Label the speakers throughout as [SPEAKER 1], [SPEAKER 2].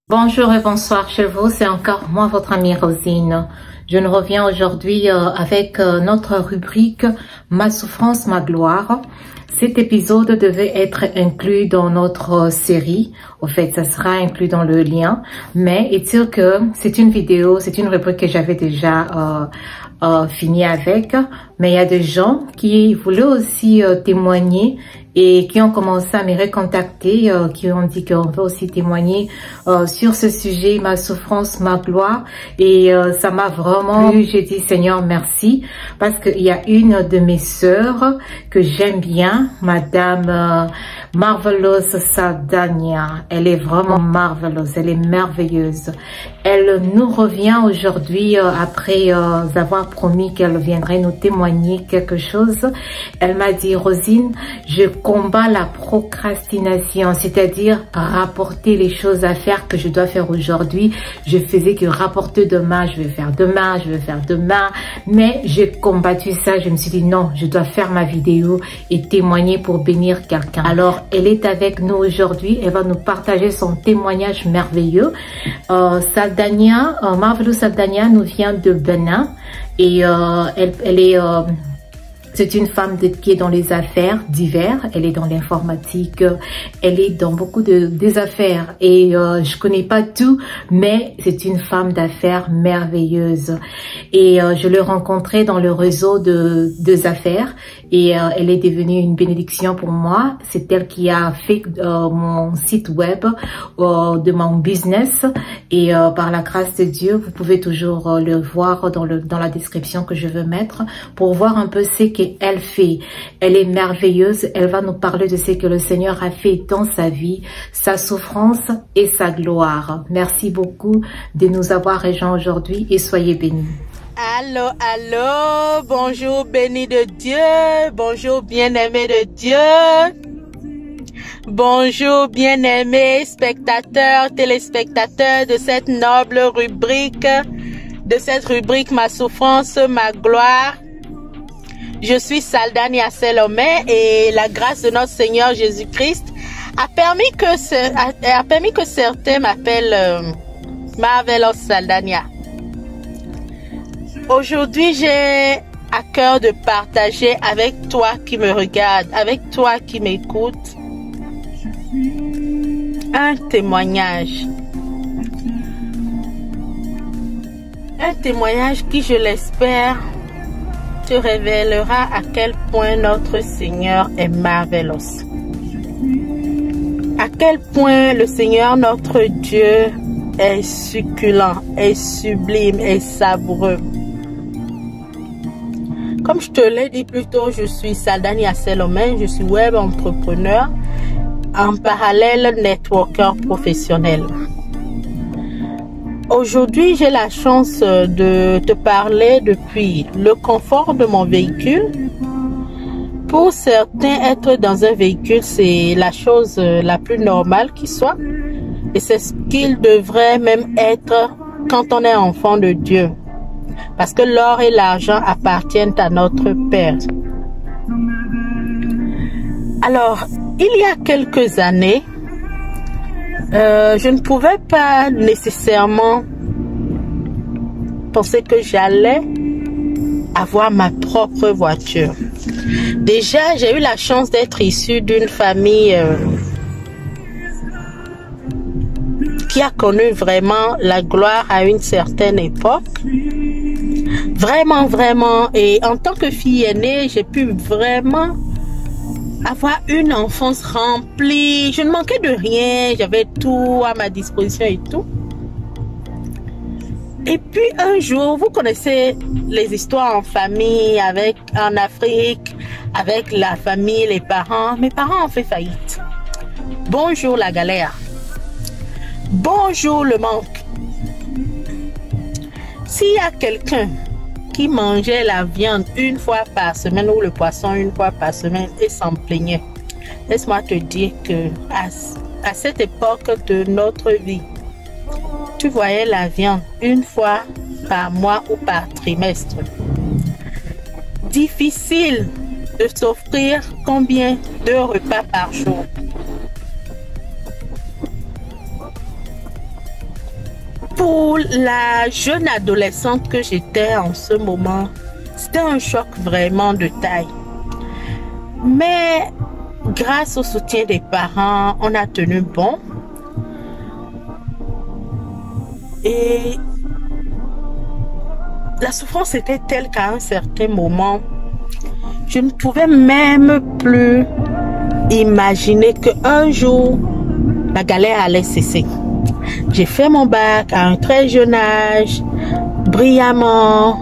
[SPEAKER 1] Bonjour et bonsoir chez vous, c'est encore moi votre amie Rosine. Je nous reviens aujourd'hui avec notre rubrique Ma souffrance, ma gloire. Cet épisode devait être inclus dans notre série. Au fait, ça sera inclus dans le lien. Mais est-il que c'est une vidéo, c'est une rubrique que j'avais déjà fini avec. Mais il y a des gens qui voulaient aussi témoigner et qui ont commencé à me recontacter, qui ont dit qu'on veut aussi témoigner sur ce sujet, ma souffrance, ma gloire. Et ça m'a vraiment plu. J'ai dit Seigneur merci, parce qu'il y a une de mes sœurs que j'aime bien, Madame Marvelous Saldania. Elle est vraiment marvelous, elle est merveilleuse. Elle nous revient aujourd'hui après avoir promis qu'elle viendrait nous témoigner quelque chose. Elle m'a dit Rosine, je combats la procrastination, c'est-à-dire rapporter les choses à faire que je dois faire aujourd'hui. Je faisais que rapporter demain, je vais faire demain, je vais faire demain. Mais j'ai combattu ça, je me suis dit non, je dois faire ma vidéo et témoigner pour bénir quelqu'un. Alors, elle est avec nous aujourd'hui, elle va nous partager son témoignage merveilleux. Saldania, Marvelous Saldania nous vient de Bénin et elle est... c'est une femme qui est dans les affaires divers, elle est dans l'informatique, elle est dans beaucoup des affaires et je connais pas tout, mais c'est une femme d'affaires merveilleuse et je l'ai rencontrée dans le réseau des affaires et elle est devenue une bénédiction pour moi. C'est elle qui a fait mon site web de mon business et par la grâce de Dieu, vous pouvez toujours le voir dans la description que je veux mettre pour voir un peu ce qu'elle fait. Elle est merveilleuse, elle va nous parler de ce que le Seigneur a fait dans sa vie, sa souffrance et sa gloire. Merci beaucoup de nous avoir rejoints aujourd'hui et soyez bénis.
[SPEAKER 2] Allô, allô, bonjour béni de Dieu, bonjour bien-aimé de Dieu, bonjour bien-aimés spectateurs, téléspectateurs de cette noble rubrique, Ma souffrance, ma gloire. Je suis Saldania Salomé et la grâce de notre Seigneur Jésus-Christ a permis que certains m'appellent Marvelous Saldania. Aujourd'hui, j'ai à cœur de partager avec toi qui me regarde, avec toi qui m'écoute, un témoignage. Un témoignage qui, je l'espère, te révélera à quel point notre Seigneur est marvelous. À quel point le Seigneur, notre Dieu, est succulent, est sublime, est savoureux. Comme je te l'ai dit plus tôt, je suis Saldania Salomé, je suis web entrepreneur, en parallèle networker professionnel. Aujourd'hui, j'ai la chance de te parler depuis le confort de mon véhicule. Pour certains, être dans un véhicule, c'est la chose la plus normale qui soit. Et c'est ce qu'il devrait même être quand on est enfant de Dieu. Parce que l'or et l'argent appartiennent à notre Père. Alors, il y a quelques années, je ne pouvais pas nécessairement penser que j'allais avoir ma propre voiture. Déjà, j'ai eu la chance d'être issue d'une famille qui a connu vraiment la gloire à une certaine époque. Vraiment, vraiment. Et en tant que fille aînée, j'ai pu vraiment avoir une enfance remplie. Je ne manquais de rien. J'avais tout à ma disposition et tout. Et puis un jour, vous connaissez les histoires en famille, en Afrique, avec la famille, les parents. Mes parents ont fait faillite. Bonjour la galère. Bonjour le manque. S'il y a quelqu'un qui mangeait la viande une fois par semaine ou le poisson une fois par semaine et s'en plaignait, laisse-moi te dire que à cette époque de notre vie, tu voyais la viande une fois par mois ou par trimestre. Difficile de s'offrir combien de repas par jour. Pour la jeune adolescente que j'étais en ce moment, c'était un choc vraiment de taille. Mais grâce au soutien des parents, on a tenu bon. Et la souffrance était telle qu'à un certain moment, je ne pouvais même plus imaginer qu'un jour, la galère allait cesser. J'ai fait mon bac à un très jeune âge, brillamment,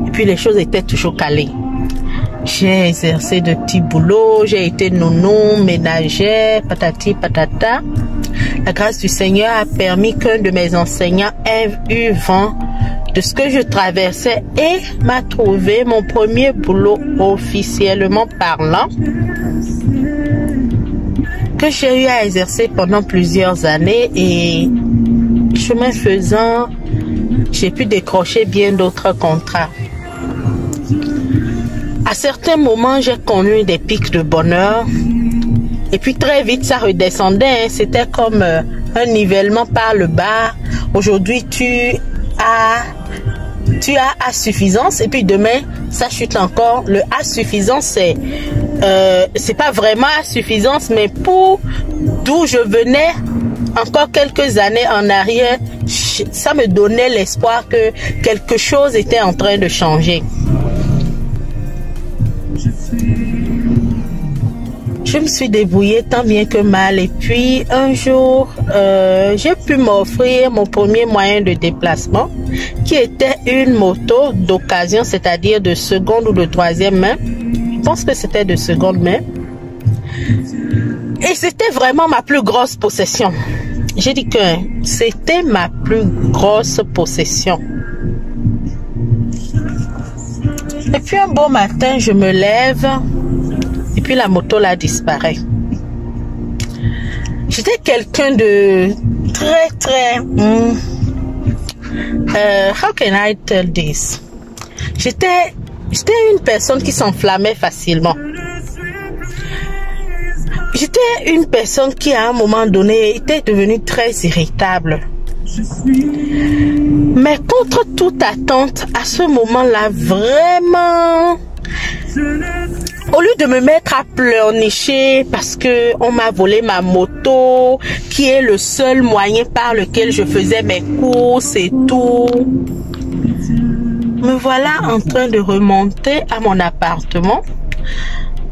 [SPEAKER 2] et puis les choses étaient toujours calées. J'ai exercé de petits boulots, j'ai été nounou, ménagère, patati patata. La grâce du Seigneur a permis qu'un de mes enseignants ait eu vent de ce que je traversais et m'a trouvé mon premier boulot officiellement parlant, que j'ai eu à exercer pendant plusieurs années, et chemin faisant, j'ai pu décrocher bien d'autres contrats. À certains moments, j'ai connu des pics de bonheur et puis très vite, ça redescendait. C'était comme un nivellement par le bas. Aujourd'hui, tu as à suffisance et puis demain, ça chute encore. Le à suffisance, c'est pas vraiment à suffisance, mais pour d'où je venais encore quelques années en arrière, ça me donnait l'espoir que quelque chose était en train de changer. Je me suis débrouillée tant bien que mal, et puis un jour, j'ai pu m'offrir mon premier moyen de déplacement, qui était une moto d'occasion, c'est-à-dire de seconde ou de troisième main. Je pense que c'était de seconde main. Et c'était vraiment ma plus grosse possession. J'ai dit que c'était ma plus grosse possession. Et puis un beau matin, je me lève et puis la moto là disparaît. J'étais quelqu'un de très how can I tell this? J'étais une personne qui s'enflammait facilement. J'étais une personne qui à un moment donné était devenue très irritable. Mais contre toute attente, à ce moment-là, vraiment, au lieu de me mettre à pleurnicher parce que on m'a volé ma moto, qui est le seul moyen par lequel je faisais mes courses et tout, me voilà en train de remonter à mon appartement,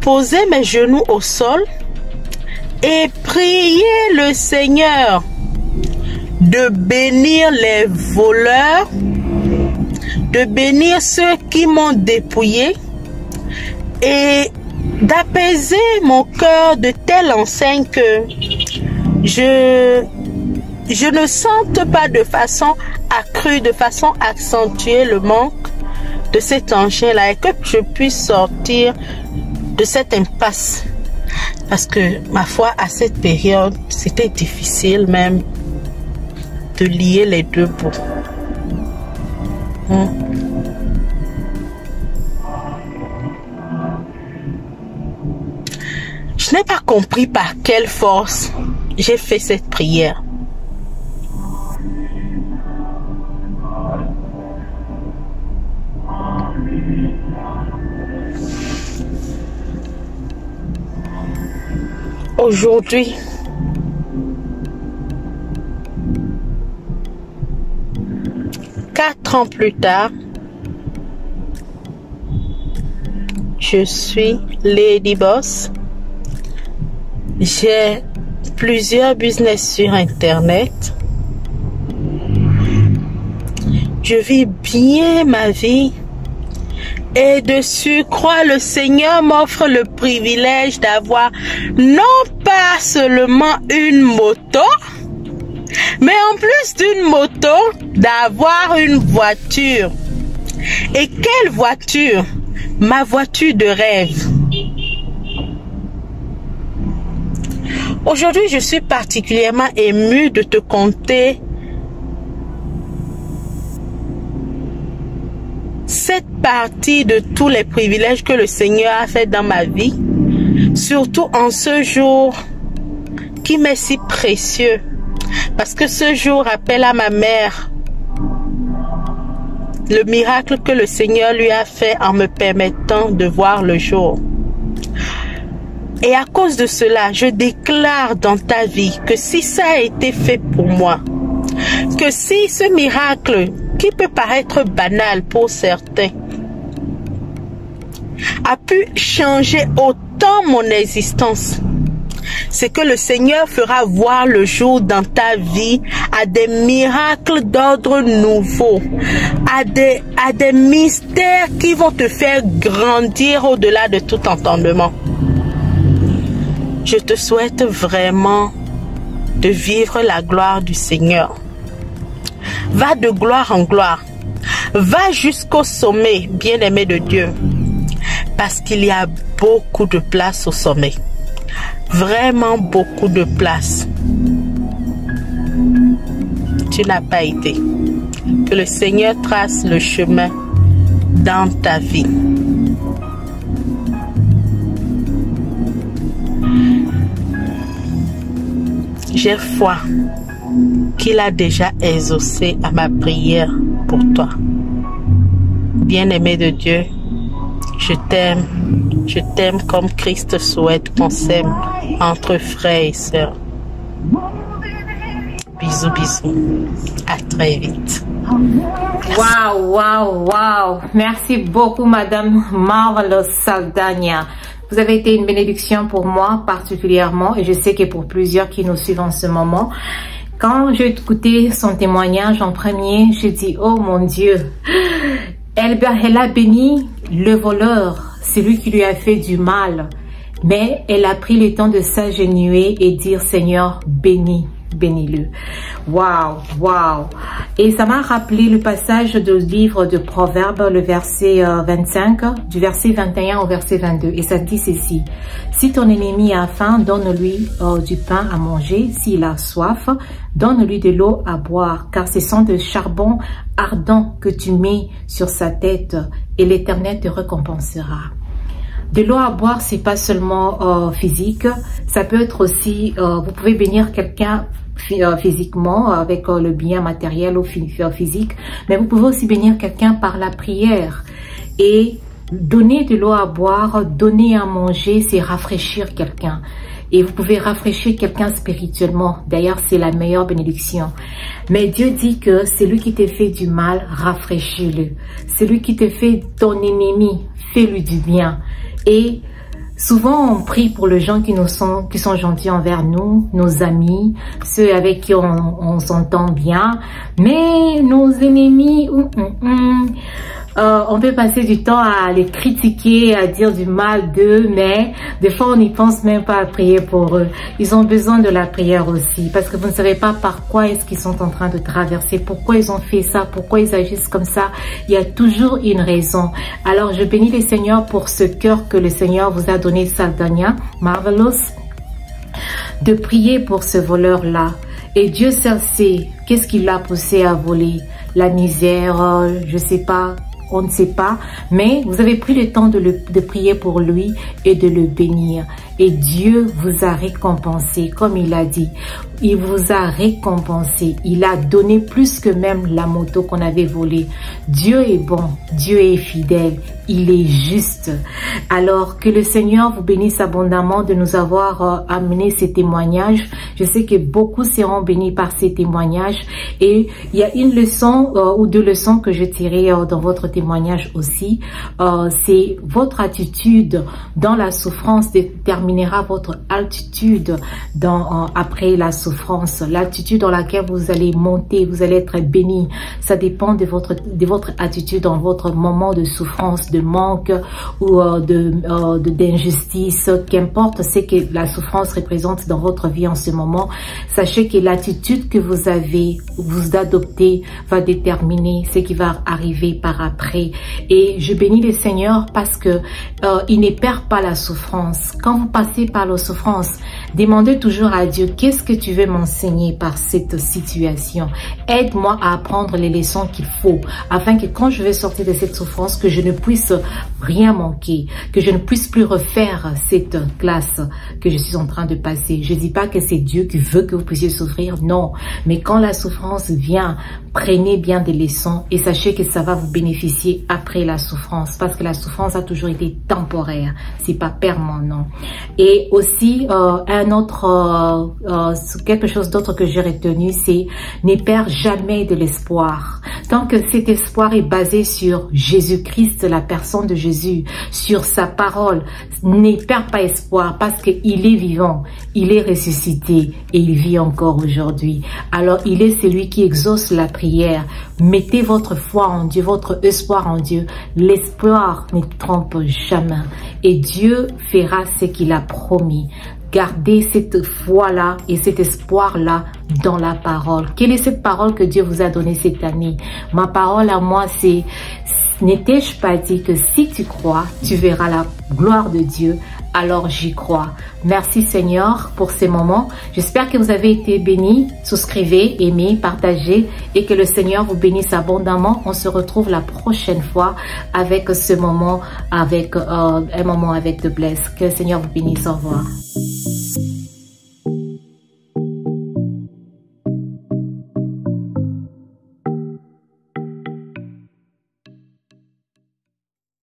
[SPEAKER 2] poser mes genoux au sol et prier le Seigneur de bénir les voleurs, de bénir ceux qui m'ont dépouillé et d'apaiser mon cœur de telle enseigne que je ne sente pas de façon accrue, de façon accentuée le manque de cet engin-là, et que je puisse sortir de cette impasse. Parce que, ma foi, à cette période, c'était difficile même de lier les deux bouts. Je n'ai pas compris par quelle force j'ai fait cette prière. Aujourd'hui, quatre ans plus tard, je suis Lady Boss. J'ai plusieurs business sur Internet. Je vis bien ma vie. Et de surcroît, le Seigneur m'offre le privilège d'avoir non pas seulement une moto, mais en plus d'une moto, d'avoir une voiture. Et quelle voiture? Ma voiture de rêve. Aujourd'hui, je suis particulièrement émue de te conter cette partie de tous les privilèges que le Seigneur a fait dans ma vie, surtout en ce jour qui m'est si précieux, parce que ce jour rappelle à ma mère le miracle que le Seigneur lui a fait en me permettant de voir le jour. Et à cause de cela, je déclare dans ta vie que si ça a été fait pour moi, que si ce miracle, qui peut paraître banal pour certains, a pu changer autant mon existence, c'est que le Seigneur fera voir le jour dans ta vie à des miracles d'ordre nouveau, à des mystères qui vont te faire grandir au-delà de tout entendement. Je te souhaite vraiment de vivre la gloire du Seigneur. Va de gloire en gloire. Va jusqu'au sommet, bien-aimé de Dieu. Parce qu'il y a beaucoup de place au sommet. Vraiment beaucoup de place. Tu n'as pas été. Que le Seigneur trace le chemin dans ta vie. J'ai foi qu'il a déjà exaucé à ma prière pour toi. Bien-aimé de Dieu, je t'aime comme Christ souhaite qu'on s'aime entre frères et sœurs. Bisous, bisous. À très vite.
[SPEAKER 1] Waouh, waouh, waouh. Merci beaucoup, Madame Marvelous Saldana. Vous avez été une bénédiction pour moi particulièrement et je sais que pour plusieurs qui nous suivent en ce moment. Quand j'ai écouté son témoignage en premier, je dis, oh mon Dieu, elle a béni le voleur, celui qui lui a fait du mal. Mais elle a pris le temps de s'agenouiller et dire, Seigneur, bénis-le. Waouh, waouh. Et ça m'a rappelé le passage du livre de Proverbes, le verset 25, du verset 21 au verset 22. Et ça dit ceci: si ton ennemi a faim, donne-lui du pain à manger. S'il a soif, donne-lui de l'eau à boire. Car ce sont de charbon ardent que tu mets sur sa tête et l'Éternel te récompensera. De l'eau à boire, c'est pas seulement physique, ça peut être aussi, vous pouvez bénir quelqu'un physiquement avec le bien matériel ou physique, mais vous pouvez aussi bénir quelqu'un par la prière. Et donner de l'eau à boire, donner à manger, c'est rafraîchir quelqu'un. Et vous pouvez rafraîchir quelqu'un spirituellement. D'ailleurs, c'est la meilleure bénédiction. Mais Dieu dit que celui qui te fait du mal, rafraîchis-le. Celui qui te fait ton ennemi, fais-lui du bien. Et souvent, on prie pour les gens qui sont gentils envers nous, nos amis, ceux avec qui on s'entend bien. Mais nos ennemis, on peut passer du temps à les critiquer, à dire du mal d'eux, mais des fois on n'y pense même pas à prier pour eux. Ils ont besoin de la prière aussi, parce que vous ne savez pas par quoi est-ce qu'ils sont en train de traverser, pourquoi ils ont fait ça, pourquoi ils agissent comme ça. Il y a toujours une raison. Alors je bénis le Seigneur pour ce cœur que le Seigneur vous a donné, Saldana Marvelous, de prier pour ce voleur-là. Et Dieu seul sait qu'est-ce qui l'a poussé à voler. La misère, je sais pas, on ne sait pas, mais vous avez pris le temps de prier pour lui et de le bénir. Et Dieu vous a récompensé, comme il a dit. Il vous a récompensé. Il a donné plus que même la moto qu'on avait volée. Dieu est bon, Dieu est fidèle, il est juste. Alors que le Seigneur vous bénisse abondamment de nous avoir amené ces témoignages. Je sais que beaucoup seront bénis par ces témoignages. Et il y a une leçon ou deux leçons que je tirais dans votre témoignage aussi. C'est votre attitude dans la souffrance déterminera votre altitude après la souffrance. L'attitude dans laquelle vous allez monter, vous allez être béni. Ça dépend de votre attitude dans votre moment de souffrance, de manque ou d'injustice. Qu'importe ce que la souffrance représente dans votre vie en ce moment, sachez que l'attitude que vous avez, vous adoptez, va déterminer ce qui va arriver par après. Et je bénis le Seigneur parce que il ne perd pas la souffrance. Quand vous passer par la souffrance, demandez toujours à Dieu, qu'est-ce que tu veux m'enseigner par cette situation? Aide-moi à apprendre les leçons qu'il faut, afin que quand je vais sortir de cette souffrance, que je ne puisse rien manquer, que je ne puisse plus refaire cette classe que je suis en train de passer. Je dis pas que c'est Dieu qui veut que vous puissiez souffrir, non. Mais quand la souffrance vient, prenez bien des leçons et sachez que ça va vous bénéficier après la souffrance, parce que la souffrance a toujours été temporaire, c'est pas permanent. Et aussi quelque chose d'autre que j'ai retenu, c'est ne perds jamais de l'espoir. Tant que cet espoir est basé sur Jésus-Christ, la personne de Jésus, sur sa parole, ne perds pas espoir, parce qu'il est vivant, il est ressuscité et il vit encore aujourd'hui. Alors il est celui qui exauce la prière. Mettez votre foi en Dieu, votre espoir en Dieu. L'espoir ne trompe jamais et Dieu fera ce qu'il a promis. Gardez cette foi-là et cet espoir-là dans la parole. Quelle est cette parole que Dieu vous a donnée cette année? Ma parole à moi, c'est: n'étais-je pas dit que si tu crois, tu verras la gloire de Dieu? Alors j'y crois. Merci Seigneur pour ces moments. J'espère que vous avez été bénis. Souscrivez, aimez, partagez et que le Seigneur vous bénisse abondamment. On se retrouve la prochaine fois avec ce moment, avec un moment avec de bless. Que le Seigneur vous bénisse. Au revoir.